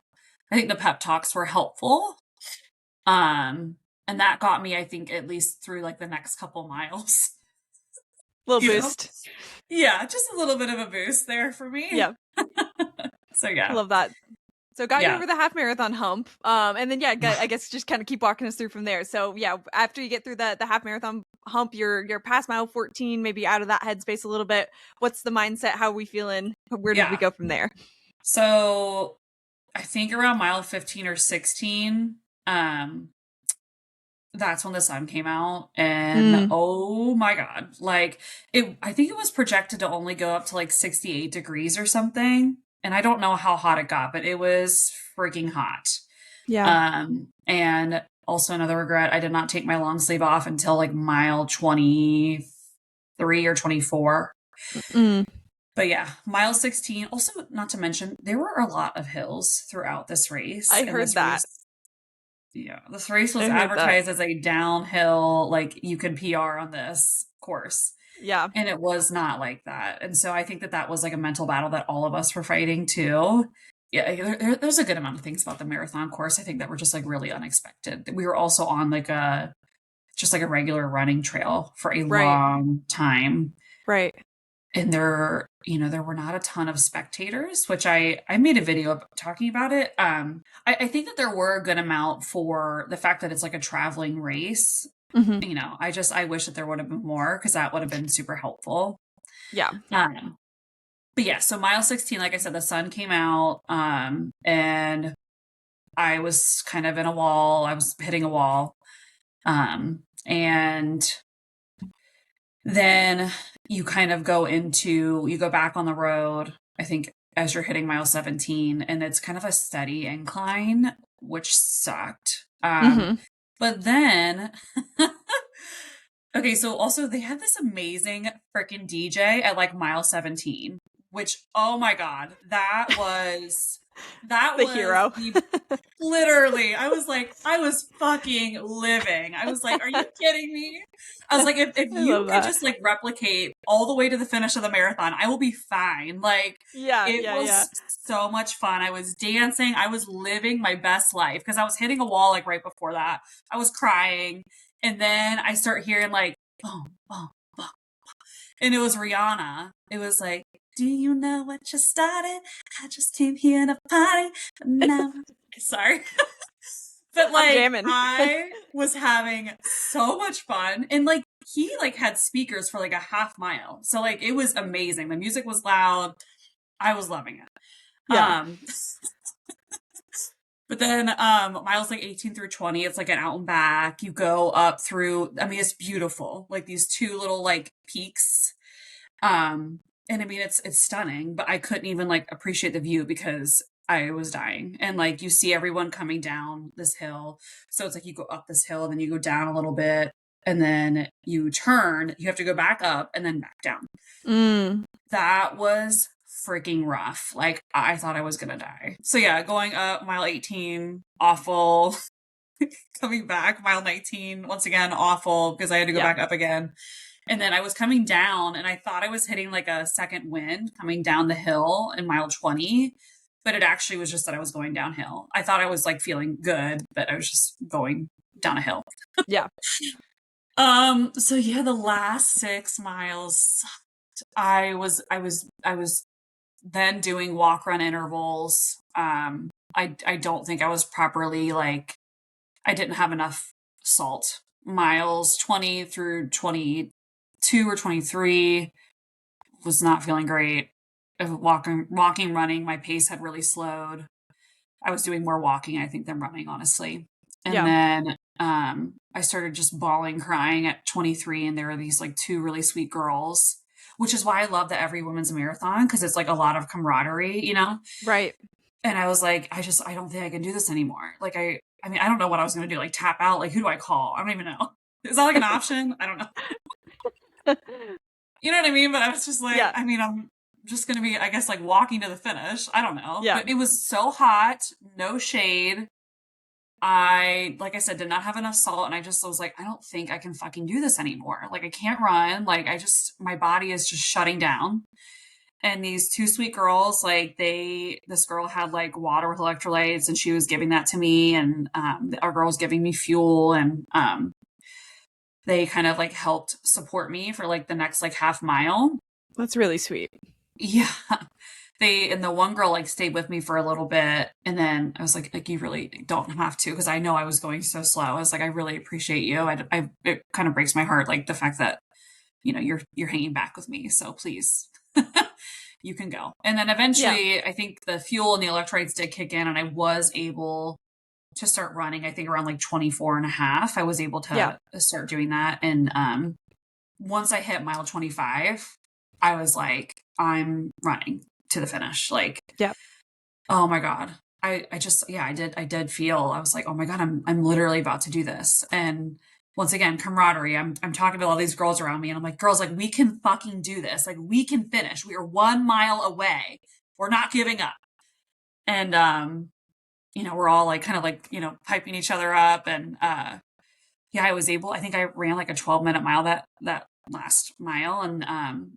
I think the pep talks were helpful. And that got me, I think, at least through like the next couple miles, Little you know? boost. Yeah, just a little bit of a boost there for me. Yeah, So I yeah. love that. So got you Yeah. over the half marathon hump. And then yeah, I guess just kind of keep walking us through from there. So yeah, after you get through the half marathon hump, you're past mile 14, maybe out of that headspace a little bit. What's the mindset? How are we feeling? Where did we Yeah. go from there? So I think around mile 15 or 16, um, that's when the sun came out. And Mm, oh my God, like I think it was projected to only go up to like 68 degrees or something. And I don't know how hot it got, but it was freaking hot. yeah. And also another regret, I did not take my long sleeve off until like mile 23 or 24. Mm, But yeah, mile 16. Also, not to mention, there were a lot of hills throughout this race. I And heard this that. race, yeah, this race was I heard that. advertised as a downhill, like you could PR on this course. Yeah. And it was not like that. And so I think that that was like a mental battle that all of us were fighting too. Yeah, there's a good amount of things about the marathon course, I think, that were just like really unexpected. We were also on like just like a regular running trail for a Right. long time. Right. And there were not a ton of spectators, which I made a video talking about it. I think that there were a good amount for the fact that it's like a traveling race. Hmm. I wish that there would have been more because that would have been super helpful. Yeah. Um, but yeah, so mile 16, like I said, the sun came out, and I was kind of in a wall. I was hitting a wall. And then you kind of you go back on the road, I think, as you're hitting mile 17, and it's kind of a steady incline, which sucked. Hmm. But then, okay, so also they had this amazing freaking DJ at like mile 17, which, oh my God, that The was hero. literally, I was fucking living. I was like, are you kidding me? I was like, if I you love could that. just like replicate all the way to the finish of the marathon, I will be fine. Like, Yeah. it Yeah. Yeah. was so much fun. I was dancing. I was living my best life because I was hitting a wall like right before that. I was crying. And then I start hearing like, boom, boom, boom. And it was Rihanna. It was like, do you know what you started? I just came here to party. No. Sorry. But I'm like jamming. I was having so much fun. And like he like had speakers for like a half mile. So like it was amazing. The music was loud. I was loving it. Yeah. But then miles like 18 through 20, it's like an out and back. You go up through, I mean, it's beautiful. Like these two little like peaks. And I mean it's stunning, but I couldn't even like appreciate the view because I was dying. And like you see everyone coming down this hill. So it's like you go up this hill, then you go down a little bit, and then you turn, you have to go back up and then back down. Mm. That was freaking rough. Like I thought I was gonna die. So yeah, going up mile 18, awful. Coming back mile 19, once again, awful because I had to go Yeah. back up again. And then I was coming down and I thought I was hitting like a second wind coming down the hill in mile 20, but it actually was just that I was going downhill. I thought I was like feeling good, but I was just going down a hill. Yeah. So yeah, the last 6 miles I was then doing walk run intervals. I don't think I was properly like I didn't have enough salt. Miles 20 through 22 or 23 was not feeling great. Walking, running, my pace had really slowed. I was doing more walking, I think, than running, honestly. And Yeah. then I started just bawling, crying at 23, and there were these like two really sweet girls, which is why I love the Every Women's Marathon because it's like a lot of camaraderie. Right. And I was like, I don't think I can do this anymore. Like I mean, I don't know what I was gonna do. Like tap out. Like who do I call? I don't even know. Is that like an option? I don't know. You know what I mean? But I was just like, Yeah. I mean, I'm just gonna be, I guess, like walking to the finish. I don't know. Yeah. But it was so hot, no shade. Like I said, did not have enough salt, and I just was like, I don't think I can fucking do this anymore. Like I can't run. Like my body is just shutting down. and these two sweet girls, like this girl had like water with electrolytes and she was giving that to me, and our girl was giving me fuel, and they kind of like helped support me for like the next like half mile. That's really sweet. Yeah. And the one girl like stayed with me for a little bit, and then I was like you really don't have to, because I know I was going so slow. I was like, I really appreciate you. It kind of breaks my heart, like the fact that, you're hanging back with me. So please, you can go. And then Yeah. eventually I think the fuel and the electrolytes did kick in, and I was able to start running. I think around like 24 and a half, I was able Yeah. to start doing that. And once I hit mile 25, I was like, I'm running to the finish. Like, Yeah. oh my God. I just, yeah, I did feel, I was like, oh my God, I'm literally about to do this. And once again, camaraderie. I'm talking to all these girls around me, and I'm like, girls, like, we can fucking do this. Like, we can finish. We are 1 mile away. We're not giving up. And, we're all like, kind of like, hyping each other up. And, yeah, I think I ran like a 12-minute mile that last mile. And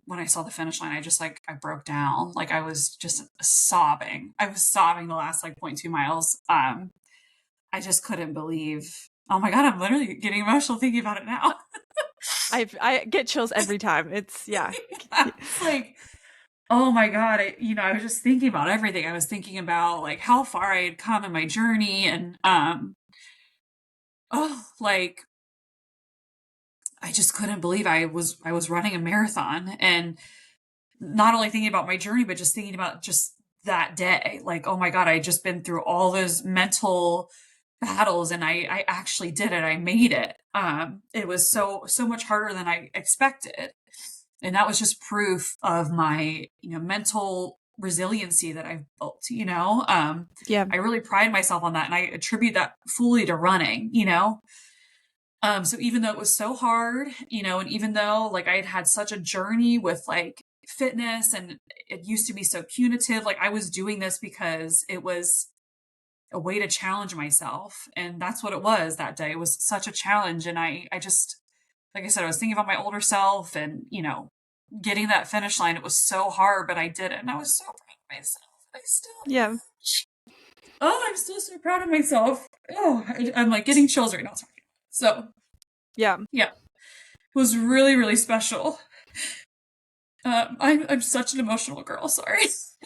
when I saw the finish line, I broke down. Like, I was just sobbing. I was sobbing the last like 0.2 miles. I just couldn't believe. Oh my God, I'm literally getting emotional thinking about it now. I get chills every time. It's yeah. It's like, oh my God, I was just thinking about everything. I was thinking about like how far I had come in my journey, and like, I just couldn't believe I was running a marathon, and not only thinking about my journey, but just thinking about just that day. Like, oh my God, I just been through all those mental battles, and I actually did it. I made it. It was so much harder than I expected. And that was just proof of my, mental resiliency that I've built. Yeah. I really pride myself on that, and I attribute that fully to running. So even though it was so hard, and even though like I had had such a journey with like fitness, and it used to be so punitive, like I was doing this because it was a way to challenge myself. And that's what it was that day. It was such a challenge. And I just, like I said, I was thinking about my older self, and, getting that finish line. It was so hard, but I did it. And I was so proud of myself. I still, Yeah. I'm still so proud of myself. Oh, I'm like getting chills right now. So Yeah. yeah, it was really, really special. I'm such an emotional girl. Sorry.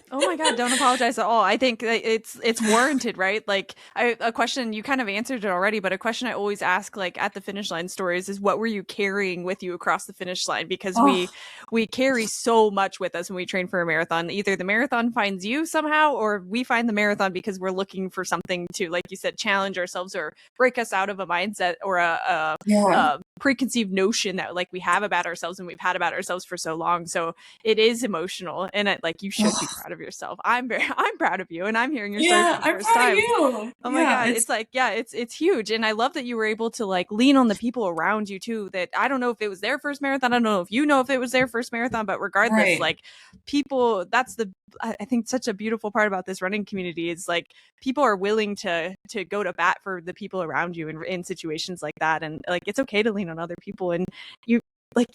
Oh my God, don't apologize at all. I think that it's warranted, right? Like a question, you kind of answered it already, but a question I always ask like at the finish line stories is, what were you carrying with you across the finish line? Because Oh, we carry so much with us when we train for a marathon. Either the marathon finds you somehow, or we find the marathon because we're looking for something to, like you said, challenge ourselves or break us out of a mindset or yeah. a preconceived notion that like we have about ourselves and we've had about ourselves for so long. So it is emotional, and like you should be Oh, proud of yourself. I'm proud of you, and I'm hearing your story for yeah. the I'm first proud of time. you. Oh my Yeah. God, it's like, yeah, it's huge. And I love that you were able to like lean on the people around you too. That I don't know if it was their first marathon, I don't know if you know if it was their first marathon, but regardless, Right. like people, that's the I think such a beautiful part about this running community is like people are willing to go to bat for the people around you in situations like that. And like it's okay to lean on other people, and you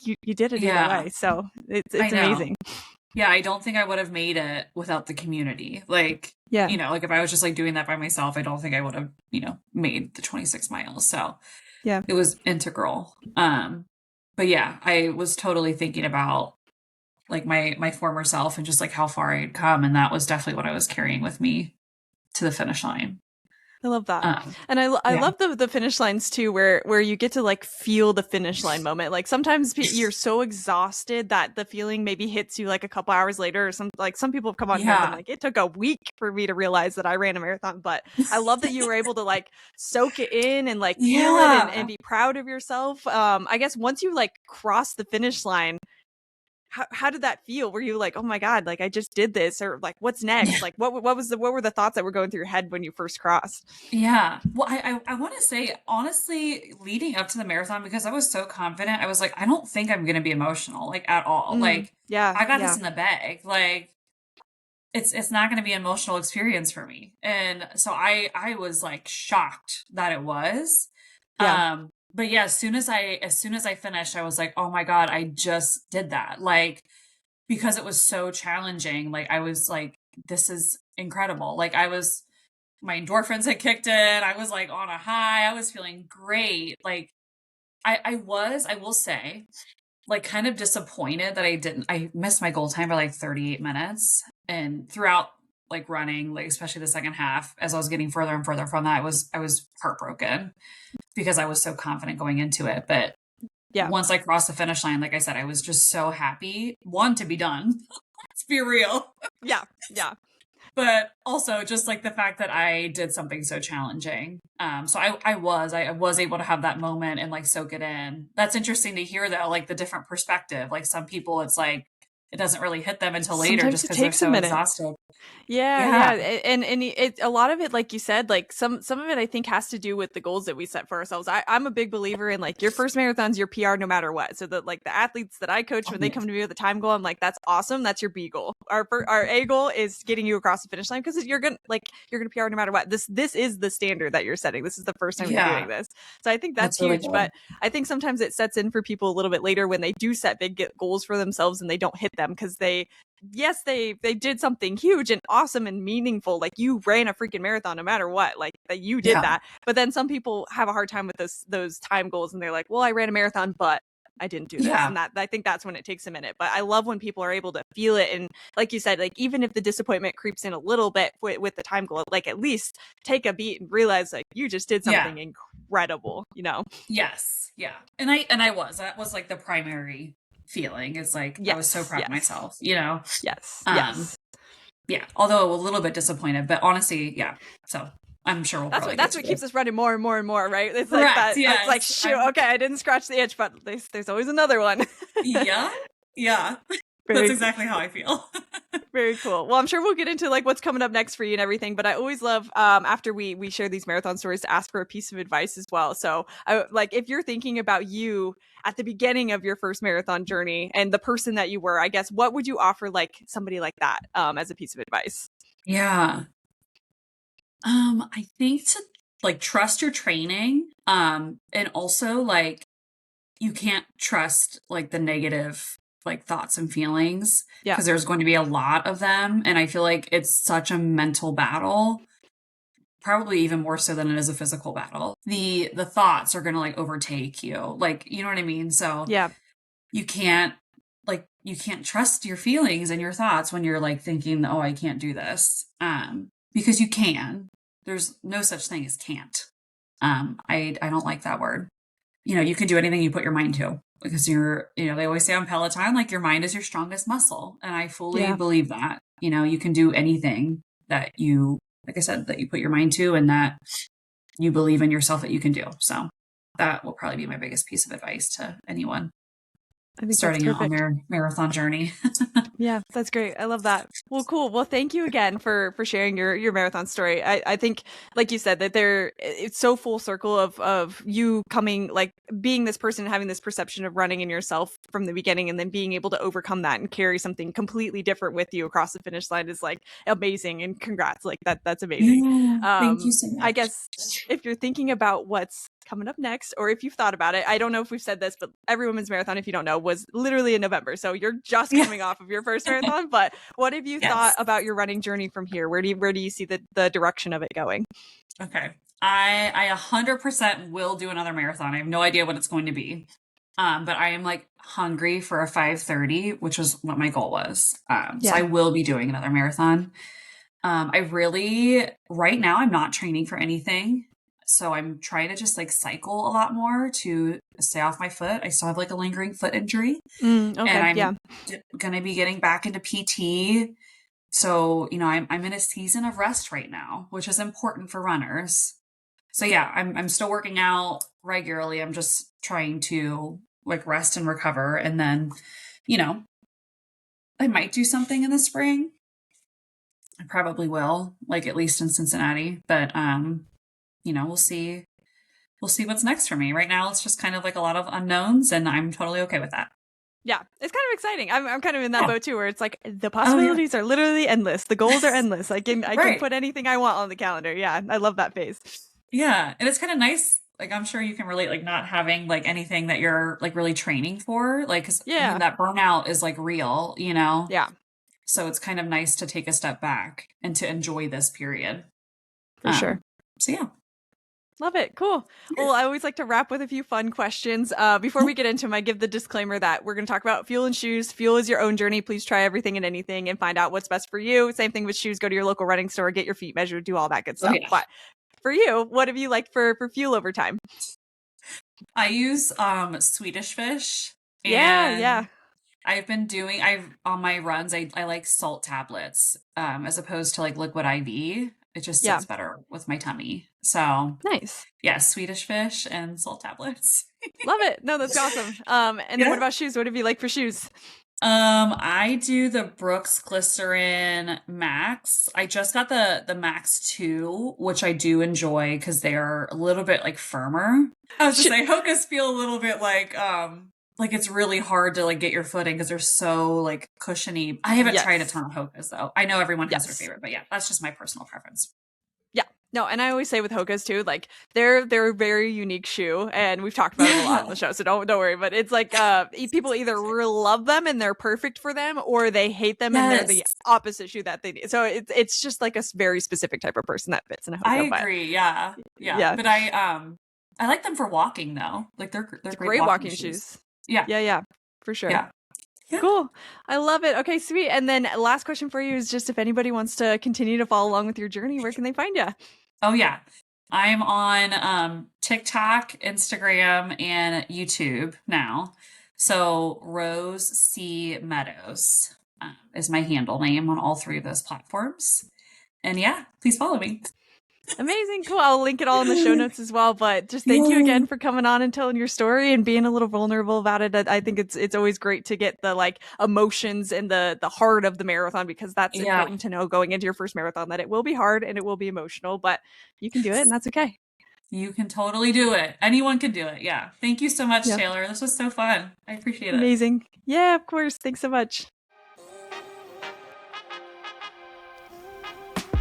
you did it either Yeah. way. So I it's know. amazing. Yeah, I don't think I would have made it without the community. Like, Yeah. like if I was just like doing that by myself, I don't think I would have, made the 26 miles. So Yeah. it was integral. But yeah, I was totally thinking about like my former self and just like how far I had come. And that was definitely what I was carrying with me to the finish line. I love that. Um, And I yeah. love the finish lines too, where you get to like feel the finish line moment. Like sometimes you're so exhausted that the feeling maybe hits you like a couple hours later, or some people have come on here and been Yeah. like, it took a week for me to realize that I ran a marathon. But I love that you were able to like soak it in and like feel it and Yeah. be proud of yourself. I guess once you like cross the finish line, how did that feel? Were you like, oh my God, like I just did this, or like what's next? Like what were the thoughts that were going through your head when you first crossed? Yeah. Well, I want to say, honestly, leading up to the marathon, because I was so confident, I was like, I don't think I'm going to be emotional, like at all. Mm, Like, yeah, I got this yeah, in the bag. Like, it's not going to be an emotional experience for me. And so I was like shocked that it was. yeah, But yeah, as soon as I finished, I was like, oh my God, I just did that. Like, because it was so challenging. Like I was like, this is incredible. Like my endorphins had kicked in. I was like on a high. I was feeling great. Like I will say, like kind of disappointed that I missed my goal time by like 38 minutes. And throughout like running, like especially the second half, as I was getting further and further from that, I was heartbroken because I was so confident going into it. But Yeah. once I crossed the finish line, like I said, I was just so happy, one, to be done. Let's be real. Yeah. Yeah. But also just like the fact that I did something so challenging. So I was able to have that moment and like soak it in. That's interesting to hear though, like the different perspective. Like some people, it's like it doesn't really hit them until later Sometimes just it because they're takes a so minute. exhausted. Yeah, Yeah. yeah, and it a lot of it, like you said, like some of it I think has to do with the goals that we set for ourselves. I'm a big believer in like your first marathon's your PR no matter what. So that like the athletes that I coach Oh, when they yes. come to me with a time goal, I'm like, that's awesome. That's your B goal. Our A goal is getting you across the finish line because you're gonna PR no matter what. This is the standard that you're setting. This is the first time you're doing Yeah. this. So I think that's That's really huge. good. But I think sometimes it sets in for people a little bit later when they do set big goals for themselves and they don't hit them because yes, they did something huge and awesome and meaningful. Like you ran a freaking marathon no matter what, like that you did Yeah. that. But then some people have a hard time with those time goals and they're like, well, I ran a marathon, but I didn't do this. Yeah. And that I think that's when it takes a minute. But I love when people are able to feel it. And like you said, like even if the disappointment creeps in a little bit with the time goal, like at least take a beat and realize like you just did Yeah. something incredible, you know? Yes. Yeah. And that was like the primary feeling. It's like I was so Yes, proud of yes, myself, you know? yes, Um, yes. yeah, although a little bit disappointed, but honestly, yeah. So I'm sure we'll probably get That's to what it. keeps us running more and more and more, right? It's like Correct. that. It's like Yes. shoot, okay, I didn't scratch the itch, but there's always another one. Yeah. Yeah. That's Very exactly how I feel. very cool. Well, I'm sure we'll get into like what's coming up next for you and everything, but I always love after we share these marathon stories to ask for a piece of advice as well. So I like if you're thinking about you at the beginning of your first marathon journey and the person that you were, I guess what would you offer like somebody like that as a piece of advice? Yeah. I think to like trust your training. And also like you can't trust like the negative like thoughts and feelings Yeah. because there's going to be a lot of them. And I feel like it's such a mental battle, probably even more so than it is a physical battle. The thoughts are gonna like overtake you. Like, you know what I mean? So Yeah. you can't you can't trust your feelings and your thoughts when you're like thinking, oh, I can't do this. Because you can. There's no such thing as can't. I don't like that word. You know, you can do anything you put your mind to because they always say on Peloton, like your mind is your strongest muscle. And I fully Yeah. believe that. You know, you can do anything that like I said, that you put your mind to and that you believe in yourself that you can do. So that will probably be my biggest piece of advice to anyone I think that's starting out on perfect. their marathon journey. Yeah, that's great. I love that. Well, cool. Well, thank you again for sharing your marathon story. I think, like you said, that it's so full circle of you coming like being this person and having this perception of running in yourself from the beginning, and then being able to overcome that and carry something completely different with you across the finish line is like amazing. And congrats, like that's amazing. Yeah. Thank you so I much. guess if you're thinking about what's coming up next, or if you've thought about it, I don't know if we've said this, but every women's marathon, if you don't know, was literally in November. So you're just Yeah. coming off of your first marathon. But what have you thought Yes. about your running journey from here? Where do you see the direction of it going? Okay. I 100% will do another marathon. I have no idea what it's going to be. But I am like hungry for a 5:30, which was what my goal was. So I will be doing another marathon. Right now I'm not training for anything. So I'm trying to just like cycle a lot more to stay off my foot. I still have like a lingering foot injury and Okay. I'm Yeah. going to be getting back into PT. So, you know, I'm in a season of rest right now, which is important for runners. So yeah, I'm still working out regularly. I'm just trying to like rest and recover. And then, you know, I might do something in the spring. I probably will, like at least in Cincinnati. But you know, we'll see. We'll see what's next for me. Right now it's just kind of like a lot of unknowns and I'm totally okay with that. Yeah, it's kind of exciting. I'm kind of in that Yeah. boat too, where it's like the Oh yeah. possibilities are literally endless. The goals are endless. I can Right. put anything I want on the calendar. Yeah, I love that phase. Yeah. And it's kind of nice. like I'm sure you can relate, like not having like anything that you're like really training for, like 'cause I mean Yeah. that burnout is like real, you know. Yeah, So it's kind of nice to take a step back and to enjoy this period. for sure. So yeah. Love it. Cool. Well, I always like to wrap with a few fun questions. Before we get into them, I give the disclaimer that we're going to talk about fuel and shoes. Fuel is your own journey. Please try everything and anything and find out what's best for you. Same thing with shoes. Go to your local running store, get your feet measured, do all that good Oh stuff. yeah. But for you, what have you liked for fuel over time? I use Swedish Fish, Yeah, yeah. and I've on my runs I like salt tablets as opposed to like liquid IV. It just Yeah. sits better with my tummy. So Nice. yeah, Swedish Fish and salt tablets. Love it. No, that's awesome. And then what Yeah. about shoes? What have you like for shoes? I do the Brooks Glycerin Max. I just got the Max 2, which I do enjoy because they're a little bit like firmer. I was just saying Hokas feel a little bit like it's really hard to like get your foot in because they're so like cushiony. I haven't tried a Yes. ton of Hokas though. I know everyone has their Yes. favorite, but yeah, that's just my personal preference. Yeah. No, and I always say with Hokas too, like they're a very unique shoe, and we've talked about them a lot on the show, so don't worry. But it's like people either really love them and they're perfect for them, or they hate them and they're the Yes. opposite shoe that they need. So it's just like a very specific type of person that fits in a I Hoka. But agree. Yeah. Yeah. yeah, But I like them for walking though. Like they're it's great great walking walking shoes. shoes. Yeah. Yeah, for sure. Yeah. Yeah. Cool. I love it. Okay, sweet. And then last question for you is just if anybody wants to continue to follow along with your journey, where can they find you? Oh yeah. I'm on TikTok, Instagram, and YouTube now. So Rose C Meadows is my handle name on all three of those platforms. And yeah, please follow me. Amazing. Cool. I'll link it all in the show notes as well. But just thank you again for coming on and telling your story and being a little vulnerable about it. I think it's always great to get the like emotions and the heart of the marathon, because that's Yeah. important to know going into your first marathon, that it will be hard and it will be emotional, but you can do it and that's okay. You can totally do it. Anyone can do it. Yeah. Thank you so much, Yeah. Taylor. This was so fun. I appreciate it. Amazing. Yeah, of course. Thanks so much.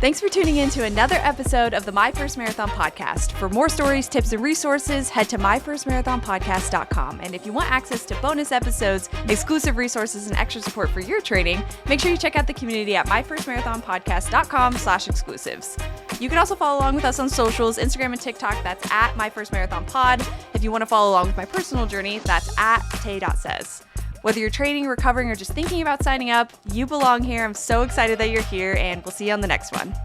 Thanks for tuning in to another episode of the My First Marathon podcast. For more stories, tips, and resources, head to myfirstmarathonpodcast.com. And if you want access to bonus episodes, exclusive resources, and extra support for your training, make sure you check out the community at myfirstmarathonpodcast.com/exclusives. You can also follow along with us on socials, Instagram and TikTok. That's at myfirstmarathonpod. If you want to follow along with my personal journey, that's at tay.says. Whether you're training, recovering, or just thinking about signing up, you belong here. I'm so excited that you're here, and we'll see you on the next one.